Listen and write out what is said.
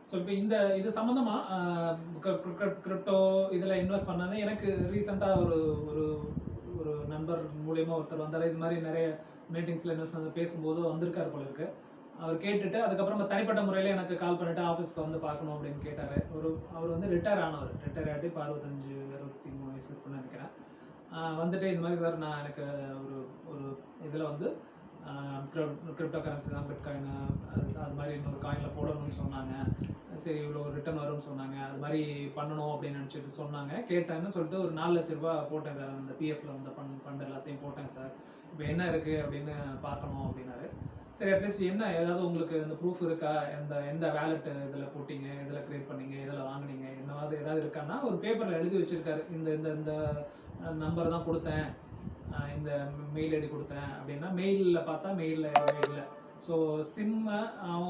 So இப்போ இது சம்மந்தமா கிரிப்டோ இதில் இன்வெஸ்ட் பண்ணது எனக்கு ரீசெண்டாக ஒரு ஒரு ஒரு நண்பர் மூலியமாக ஒருத்தர் வந்தார். இது மாதிரி நிறைய மீட்டிங்ஸில் இன்வெஸ்ட் பண்ணி பேசும்போது வந்திருக்கார் போல இருக்கு. அவர் கேட்டுட்டு அதுக்கப்புறமா தனிப்பட்ட முறையில் எனக்கு கால் பண்ணிட்டு ஆஃபீஸ்க்கு வந்து பார்க்கணும் அப்படின்னு கேட்டார். அவர் வந்து ரிட்டையர் ஆனவர். ரிட்டையர் ஆகிட்டு இப்போ 63 வயசு இருக்குன்னு நினைக்கிறேன். வந்துட்டு இந்த மாதிரி சார் நான் எனக்கு ஒரு ஒரு இதில் வந்து கிரிப்டோ கரன்சி தான் பிட்காயின் அது மாதிரி இன்னொரு காயினில் போடணும்னு சொன்னாங்க. சரி இவ்வளோ ரிட்டர்ன் வரும்னு சொன்னாங்க. அது மாதிரி பண்ணணும் அப்படின்னு நினச்சிட்டு சொன்னாங்க. கேட்டேன்னு சொல்லிட்டு ஒரு 4 லட்ச ரூபா போட்டேன் சார். அந்த பிஎஃப்ல வந்து ஃபண்ட் எல்லாத்தையும் போட்டேன் சார். இப்போ என்ன இருக்குது அப்படின்னு பார்க்கணும் அப்படின்னாரு. சரி அட்லீஸ்ட் என்ன ஏதாவது உங்களுக்கு இந்த ப்ரூஃப் இருக்கா? எந்த வேலெட் இதில் போட்டிங்க, இதில் க்ரியேட் பண்ணீங்க, இதில் வாங்கினீங்க, என்னவாவது ஏதாவது இருக்கான்னா ஒரு பேப்பரில் எழுதி வச்சுருக்காரு. இந்த இந்த இந்த நம்பர் தான் கொடுத்தேன், இந்த மெயில் ஐடி கொடுத்தேன் அப்படின்னா மெயிலில் பார்த்தா மெயிலில் எதுவுமே இல்லை. ஸோ சிம்மை அவங்க